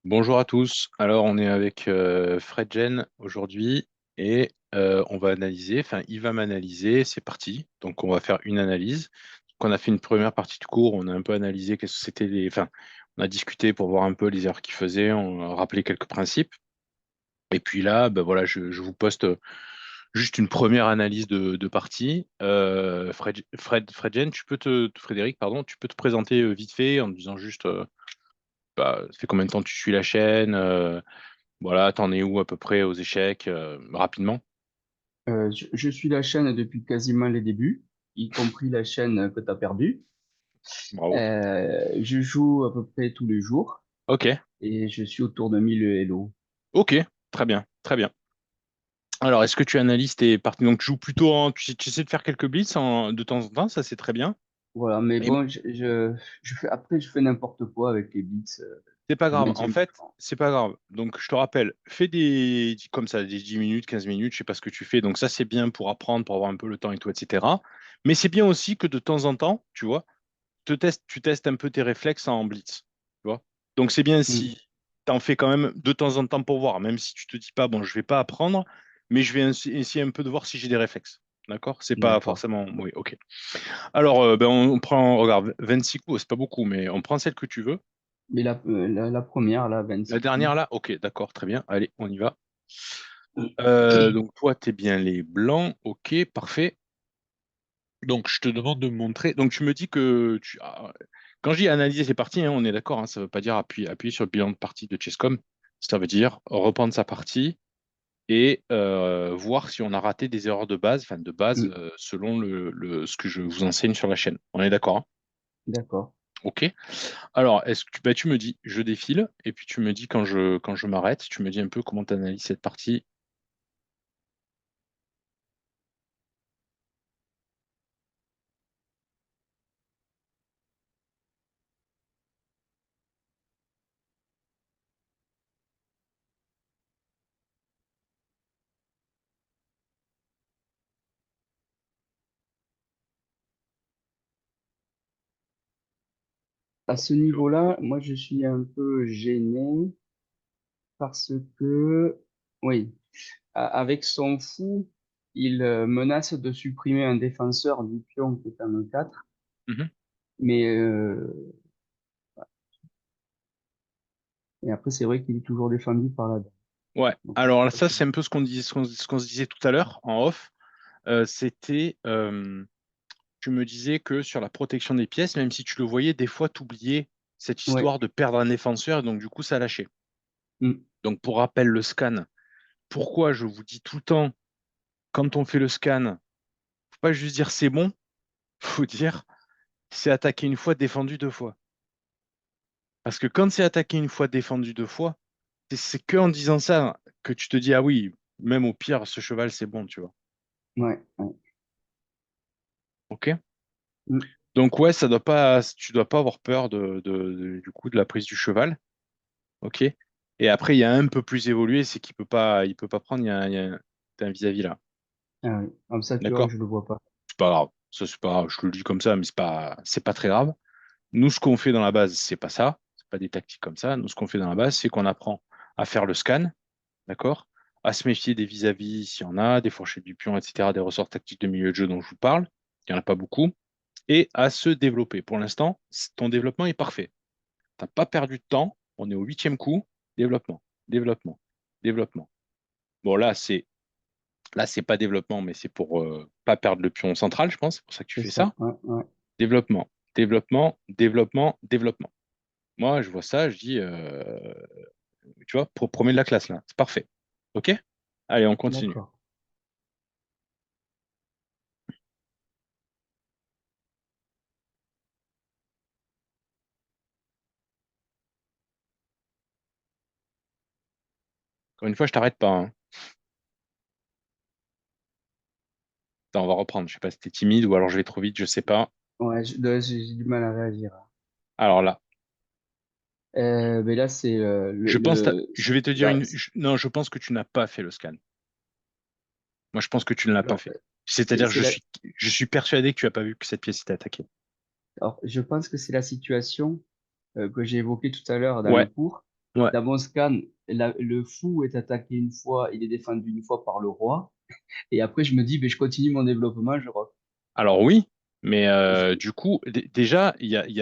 Bonjour à tous. Alors, on est avec Fredgen aujourd'hui et on va analyser, enfin, il va m'analyser, c'est parti. Donc, on va faire une analyse. Donc, on a fait une première partie du cours, on a un peu analysé qu'est-ce que c'était les. Enfin, on a discuté pour voir un peu les erreurs qu'il faisait, on a rappelé quelques principes. Et puis là, ben voilà, je vous poste juste une première analyse de partie. Fredgen, Frédéric, pardon, tu peux te présenter vite fait en disant juste, ça fait combien de temps tu suis la chaîne, voilà, t'en es où à peu près aux échecs, rapidement? Je suis la chaîne depuis quasiment les débuts, y compris la chaîne que tu as perdue. Bravo. Je joue à peu près tous les jours Ok, et je suis autour de 1000 Elo. ok, très bien, très bien. Alors, est-ce que tu analyses tes parties? Donc, tu joues plutôt tu essaies de faire quelques blitz de temps en temps, ça c'est très bien. Voilà, mais Et bon, après, je fais n'importe quoi avec les bits. c'est pas Je grave. mets En tiens plus fait, fort. c'est pas grave. Donc, je te rappelle, fais comme ça, des 10 minutes, 15 minutes, je sais pas ce que tu fais. Donc, ça, c'est bien pour apprendre, pour avoir un peu le temps et tout, etc. Mais c'est bien aussi que de temps en temps, tu vois, tu testes un peu tes réflexes en blitz. Tu vois? Donc c'est bien Hmm. si tu en fais quand même de temps en temps pour voir, même si tu te dis pas, bon, je vais pas apprendre, mais je vais essayer un peu de voir si j'ai des réflexes. D'accord? C'est pas D'accord. forcément. Oui, ok. Alors, ben, on prend, regarde, 26 coups, c'est pas beaucoup, mais on prend celle que tu veux. Mais la première, là, La 26 coups. dernière là, ok, d'accord, très bien. Allez, on y va. Donc toi, tu es bien les blancs, ok, parfait. Donc, je te demande de me montrer. Donc, tu me dis que quand je dis analyser ces parties, hein, on est d'accord, hein, ça ne veut pas dire appuyer sur le bilan de partie de Chesscom. Ça veut dire reprendre sa partie et voir si on a raté des erreurs de base, enfin de base, Hmm. selon ce que je vous enseigne sur la chaîne. On est d'accord, hein? D'accord. Ok. Alors, bah, tu me dis, je défile, et puis tu me dis quand je m'arrête, tu me dis un peu comment tu analyses cette partie. À ce niveau-là, moi, je suis un peu gêné parce que, oui, avec son fou, il menace de supprimer un défenseur du pion qui est en E4, Mhm. mais et après c'est vrai qu'il est toujours défendu par la dame. Ouais. Donc je sais Alors pas ça, si... c'est un peu ce qu'on se disait tout à l'heure en off. C'était tu me disais que sur la protection des pièces, même si tu le voyais, des fois, tu oubliais cette Ouais. histoire de perdre un défenseur, et donc du coup, ça lâchait. Mm. Donc pour rappel, le scan, pourquoi je vous dis tout le temps, quand on fait le scan, faut pas juste dire c'est bon, faut dire c'est attaqué une fois, défendu deux fois. Parce que quand c'est attaqué une fois, défendu deux fois, c'est que en disant ça que tu te dis, ah oui, même au pire, ce cheval, c'est bon, tu vois. Ouais, ouais. OK? Mm. Donc ouais, tu dois pas avoir peur du coup de la prise du cheval. OK. Et après, il y a un peu plus évolué, c'est il peut pas prendre, t'as un vis-à-vis là. Ah oui. Comme ça, tu vois, D'accord? je le vois pas. C'est pas grave. Ça, c'est pas grave. Je te le dis comme ça, mais c'est pas très grave. Nous, ce qu'on fait dans la base, c'est pas ça. C'est pas des tactiques comme ça. Nous, ce qu'on fait dans la base, c'est qu'on apprend à faire le scan, d'accord? À se méfier des vis-à-vis s'il y en a, des fourchettes du pion, etc., des ressorts tactiques de milieu de jeu dont je vous parle. Il n'y en a pas beaucoup. Et à se développer. Pour l'instant, ton développement est parfait. T'as pas perdu de temps. On est au huitième coup. Développement, développement, développement. Bon, là, c'est pas développement, mais c'est pour pas perdre le pion central, je pense. C'est pour ça que tu C'est fais ça. ça. Ouais, ouais. Développement, développement, développement, développement. Moi, je vois ça, je dis, tu vois, premier de la classe là. C'est parfait. OK? Allez, on continue. D'accord. Encore une fois, je t'arrête pas, hein. Attends, on va reprendre. Je sais pas si t'es timide ou alors je vais trop vite, je sais pas. Ouais, j'ai du mal à réagir. Alors là, Mais là, c'est je pense, je vais te dire là, non, je pense que tu n'as pas fait le scan. Moi, je pense que tu ne l'as pas alors, fait. C'est-à-dire, c'est la, je suis persuadé que tu n'as pas vu que cette pièce était attaquée. alors, je pense que c'est la situation que j'ai évoquée tout à l'heure dans le Ouais, cours. Ouais. Dans mon scan, le fou est attaqué une fois, il est défendu une fois par le roi. Et après, je me dis, ben, je continue mon développement, je rock. Alors oui, mais Et c'est- du coup, déjà, il y a, il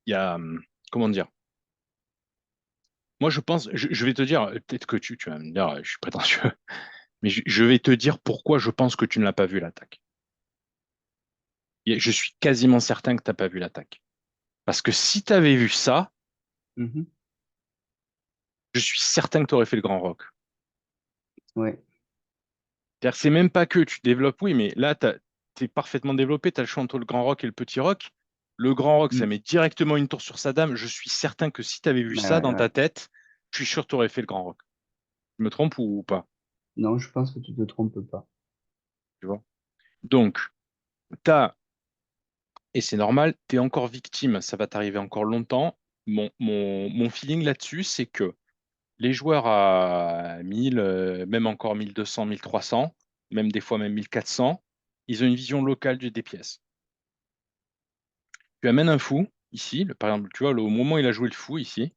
y a, comment dire? Moi, je pense, je vais te dire, peut-être que tu vas me dire, je suis prétentieux, mais je vais te dire pourquoi je pense que tu ne l'as pas vu l'attaque. Je suis quasiment certain que tu n'as pas vu l'attaque. Parce que si tu avais vu ça, Mhm. je suis certain que tu aurais fait le grand rock. Ouais. C'est-à-dire que c'est même pas que tu développes, oui, mais là, tu es parfaitement développé, tu as le choix entre le grand rock et le petit rock. Le grand rock, ça Mm. met directement une tour sur sa dame. Je suis certain que si tu avais vu Ouais, ça ouais, dans ta ouais. tête, je suis sûr que tu aurais fait le grand rock. Je me trompe ou pas, Non, je pense que tu te trompes pas. tu vois? Donc, t'as, et c'est normal, tu es encore victime, ça va t'arriver encore longtemps. Mon feeling là-dessus, c'est que les joueurs à 1000, même encore 1200, 1300, même des fois même 1400, ils ont une vision locale des pièces. Tu amènes un fou, ici, par exemple, tu vois, au moment où il a joué le fou, ici,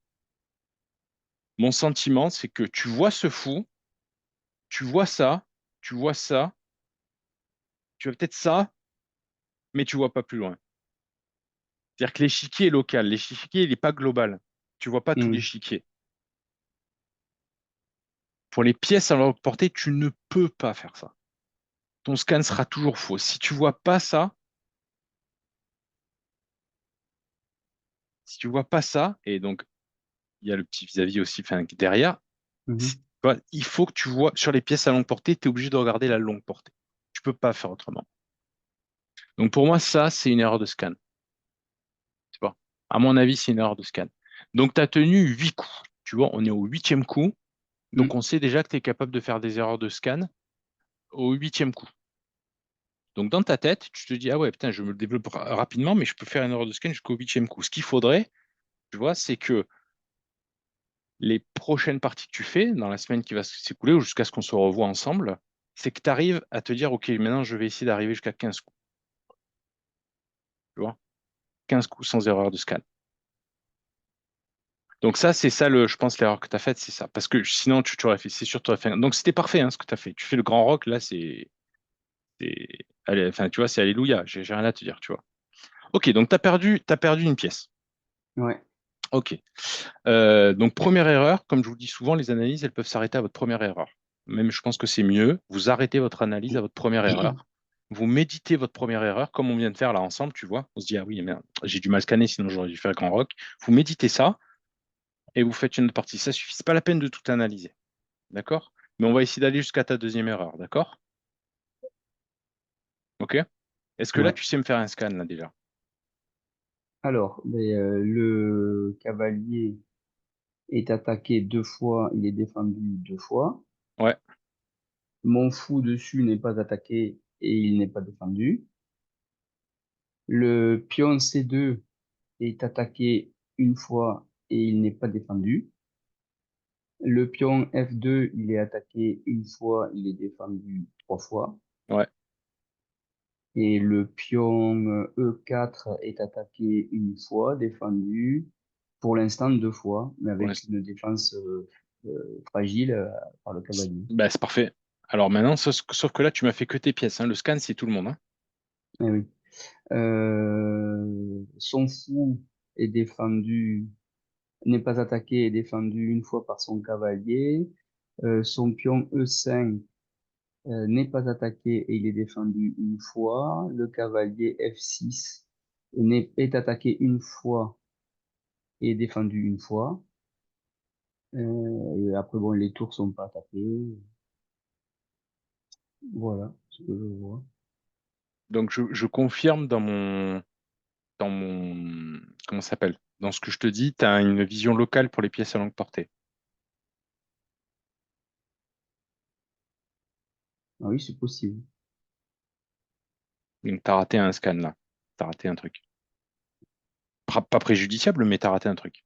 mon sentiment, c'est que tu vois ce fou, tu vois ça, tu vois ça, tu vois peut-être ça, mais tu vois pas plus loin. C'est-à-dire que l'échiquier est local, l'échiquier, il n'est pas global. Tu vois pas tout Mm. l'échiquier. Pour les pièces à longue portée, tu ne peux pas faire ça. Ton scan sera toujours faux. Si tu vois pas ça, si tu vois pas ça, et donc il y a le petit vis-à-vis aussi enfin, derrière, Mhm. il faut que tu vois sur les pièces à longue portée, tu es obligé de regarder la longue portée. Tu peux pas faire autrement. Donc pour moi, ça, c'est une erreur de scan. Tu vois. À mon avis, c'est une erreur de scan. Donc tu as tenu 8 coups. Tu vois, on est au huitième coup. Donc Mm. on sait déjà que tu es capable de faire des erreurs de scan au huitième coup. Donc dans ta tête, tu te dis, ah ouais, putain, je me le développe rapidement, mais je peux faire une erreur de scan jusqu'au huitième coup. Ce qu'il faudrait, tu vois, c'est que les prochaines parties que tu fais dans la semaine qui va s'écouler ou jusqu'à ce qu'on se revoie ensemble, c'est que tu arrives à te dire, OK, maintenant je vais essayer d'arriver jusqu'à 15 coups. Tu vois? 15 coups sans erreur de scan. Donc ça, c'est ça, je pense, l'erreur que tu as faite, c'est ça. Parce que sinon, tu aurais fait, c'est sûr, tu aurais fait. Donc c'était parfait hein, ce que tu as fait. Tu fais le grand rock, là, allez, enfin, tu vois, c'est Alléluia, j'ai rien à te dire, tu vois. OK, donc t'as perdu une pièce. Ouais. OK. Donc première erreur, comme je vous le dis souvent, les analyses, elles peuvent s'arrêter à votre première erreur. Même je pense que c'est mieux. Vous arrêtez votre analyse à votre première erreur. Vous méditez votre première erreur, comme on vient de faire là ensemble, tu vois. On se dit, ah oui, merde, j'ai du mal scanner, sinon j'aurais dû faire grand rock. Vous méditez ça et vous faites une autre partie. Ça suffit, c'est pas la peine de tout analyser. D'accord? Mais on va essayer d'aller jusqu'à ta deuxième erreur, d'accord? OK? Est-ce que là, Ouais. tu sais me faire un scan là déjà? Alors, ben, le cavalier est attaqué deux fois, il est défendu deux fois. Ouais, Mon fou dessus n'est pas attaqué et il n'est pas défendu. Le pion C2 est attaqué une fois et il n'est pas défendu. Le pion F2, il est attaqué une fois, il est défendu trois fois. ouais, Et le pion E4 est attaqué une fois, défendu pour l'instant deux fois, mais pour avec l'instant. une défense fragile par le cavalier. Bah, c'est parfait. Alors maintenant, sauf que là, tu m'as fait que tes pièces, hein. Le scan, c'est tout le monde, hein. Eh oui. Son fou est défendu, n'est pas attaqué et défendu une fois par son cavalier. Son pion E5 n'est pas attaqué et il est défendu une fois. Le cavalier F6 est attaqué une fois et est défendu une fois. Et après, bon, les tours sont pas attaqués. Voilà ce que je vois. Donc je confirme dans mon, comment ça s'appelle? Dans ce que je te dis, tu as une vision locale pour les pièces à longue portée. Ah oui, c'est possible. Donc tu as raté un scan là. Tu as raté un truc. Pas préjudiciable, mais tu as raté un truc.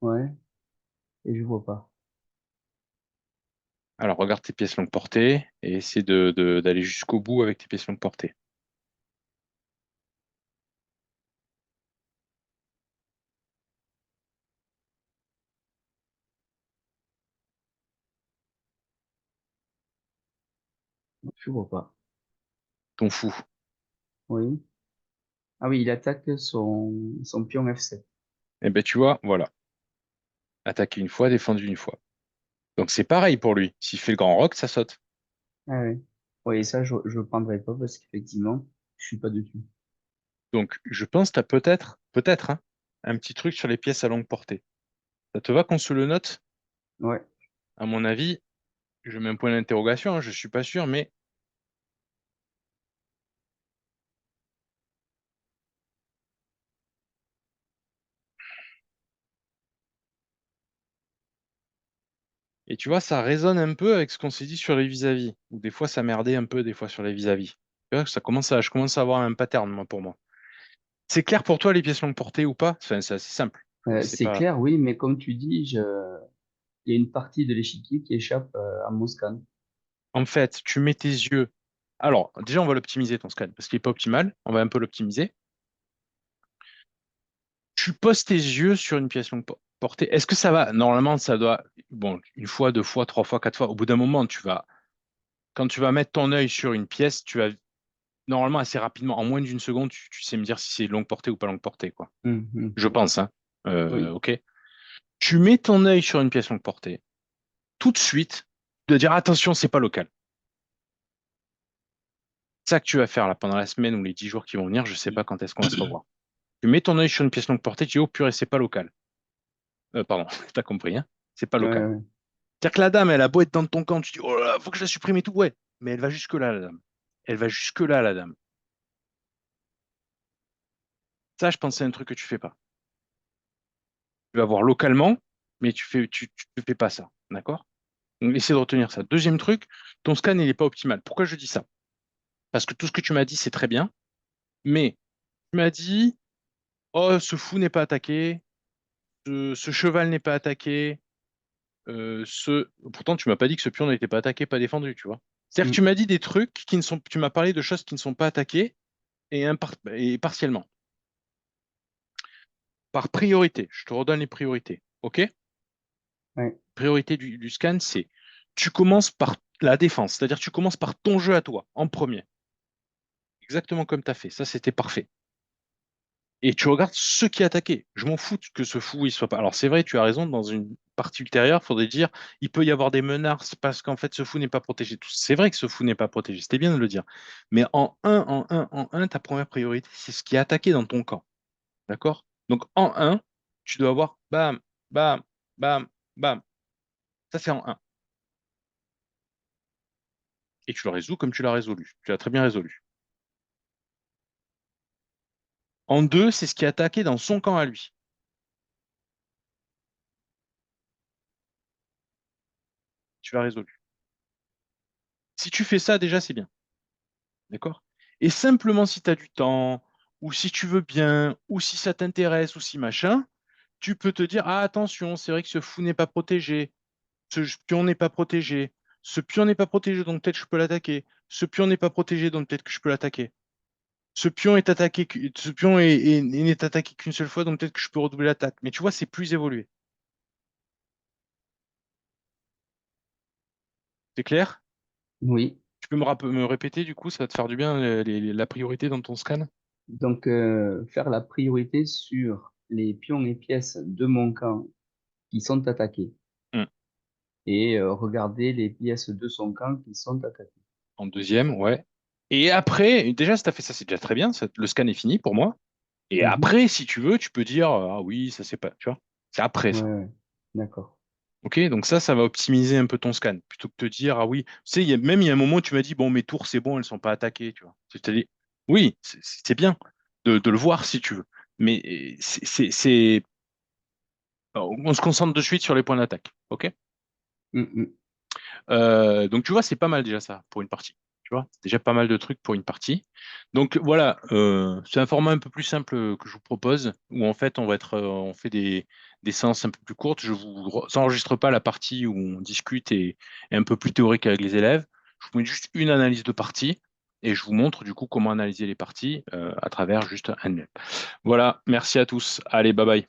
Ouais, et je vois pas. Alors regarde tes pièces longue portée et essaie d'aller jusqu'au bout avec tes pièces longue portée. Je vois pas. Ton fou. Oui. Ah oui, il attaque son pion F7. Eh ben, tu vois, voilà. Attaqué une fois, défendu une fois. Donc, c'est pareil pour lui. S'il fait le grand rock, ça saute. Ah oui. Oui, ça, je le prendrai pas parce qu'effectivement, je suis pas dessus. Donc, je pense que tu as peut-être, hein, un petit truc sur les pièces à longue portée. Ça te va qu'on se le note? Ouais. À mon avis, je mets un point d'interrogation, hein, je suis pas sûr, mais. Et tu vois, ça résonne un peu avec ce qu'on s'est dit sur les vis-à-vis. Ou des fois, ça merdait un peu, des fois, sur les vis-à-vis. Tu vois, je commence à avoir un pattern, moi, pour moi. C'est clair pour toi, les pièces longue portée ou pas? Enfin, c'est assez simple. C'est C'est pas. clair, oui, mais comme tu dis, il y a une partie de l'échiquier qui échappe à mon scan. En fait, tu mets tes yeux. Alors, déjà, on va l'optimiser, ton scan, parce qu'il n'est pas optimal. On va un peu l'optimiser. Tu poses tes yeux sur une pièce longue portée. Est-ce que ça va? Normalement, ça doit. Bon, une fois, deux fois, trois fois, quatre fois. Au bout d'un moment, quand tu vas mettre ton œil sur une pièce, tu vas normalement assez rapidement, en moins d'une seconde, tu sais me dire si c'est longue portée ou pas longue portée, quoi. Je Mhm. pense, hein. Oui, Ok. Tu mets ton œil sur une pièce longue portée. Tout de suite, de dire attention, c'est pas local. C'est ça que tu vas faire là pendant la semaine ou les 10 jours qui vont venir, je sais pas quand est-ce qu'on va se revoir. Tu mets ton œil sur une pièce longue portée, tu dis oh purée, c'est pas local. Pardon, t'as compris, hein? C'est pas ouais, local. ouais. C'est-à-dire que la dame, elle a beau être dans ton camp, tu dis oh là là, faut que je la supprime et tout, ouais, mais elle va jusque là, la dame. Elle va jusque là, la dame. Ça, je pense, c'est un truc que tu fais pas. Tu vas voir localement, mais tu fais pas ça, d'accord? Donc, essaie de retenir ça. Deuxième truc, ton scan, il n'est pas optimal. Pourquoi je dis ça? Parce que tout ce que tu m'as dit, c'est très bien, mais tu m'as dit, oh, ce fou n'est pas attaqué, ce cheval n'est pas attaqué, pourtant, tu m'as pas dit que ce pion n'était pas attaqué, pas défendu, tu vois. C'est-à-dire que tu Mm. m'as dit des trucs qui ne sont, tu m'as parlé de choses qui ne sont pas attaquées et partiellement. Par priorité, je te redonne les priorités, ok? Ouais. Priorité du scan, c'est tu commences par la défense, c'est-à-dire tu commences par ton jeu à toi, en premier. Exactement comme tu as fait. Ça, c'était parfait. Et tu regardes ce qui est attaqué. Je m'en fous que ce fou, il soit pas. Alors, c'est vrai, tu as raison, dans une partie ultérieure, il faudrait dire il peut y avoir des menaces parce qu'en fait, ce fou n'est pas protégé. C'est vrai que ce fou n'est pas protégé. C'était bien de le dire. Mais en un, ta première priorité, c'est ce qui est attaqué dans ton camp. D'accord? Donc, en un, tu dois avoir bam, bam, bam, bam. Ça, c'est en un. Et tu le résous comme tu l'as résolu. Tu l'as très bien résolu. En deux, c'est ce qui est attaqué dans son camp à lui. Tu l'as résolu. Si tu fais ça, déjà, c'est bien. D'accord? Et simplement si tu as du temps, ou si tu veux bien, ou si ça t'intéresse, ou si machin, tu peux te dire, ah attention, c'est vrai que ce fou n'est pas protégé, ce pion n'est pas protégé, ce pion n'est pas protégé, donc peut-être je peux l'attaquer. Ce pion n'est pas protégé, donc peut-être que je peux l'attaquer. Ce pion n'est attaqué qu'une seule fois, donc peut-être que je peux redoubler l'attaque. Mais tu vois, c'est plus évolué. C'est clair? Oui. Tu peux me répéter, du coup, ça va te faire du bien, la priorité dans ton scan? Donc, faire la priorité sur les pions et pièces de mon camp qui sont attaqués Hmm. et regarder les pièces de son camp qui sont attaquées. En deuxième, ouais. Et après, déjà, si tu as fait ça, c'est déjà très bien. Le scan est fini pour moi. Et Mhm. après, si tu veux, tu peux dire, ah oui, ça c'est pas, tu vois. C'est après Ouais, ça. ouais. D'accord. Ok, donc ça va optimiser un peu ton scan. Plutôt que de te dire, ah oui, tu sais, même il y a un moment où tu m'as dit, bon, mes tours, c'est bon, elles sont pas attaquées, tu vois. Je t'ai dit, oui, c'est bien de le voir si tu veux. Mais on se concentre de suite sur les points d'attaque. Ok? Mhm. Donc tu vois, c'est pas mal déjà ça pour une partie. Tu vois, c'est déjà pas mal de trucs pour une partie. Donc voilà, c'est un format un peu plus simple que je vous propose, où en fait on fait des séances un peu plus courtes. Je vous enregistre pas la partie où on discute et un peu plus théorique avec les élèves. Je vous mets juste une analyse de partie et je vous montre du coup comment analyser les parties à travers juste un. Voilà, merci à tous. Allez, bye bye.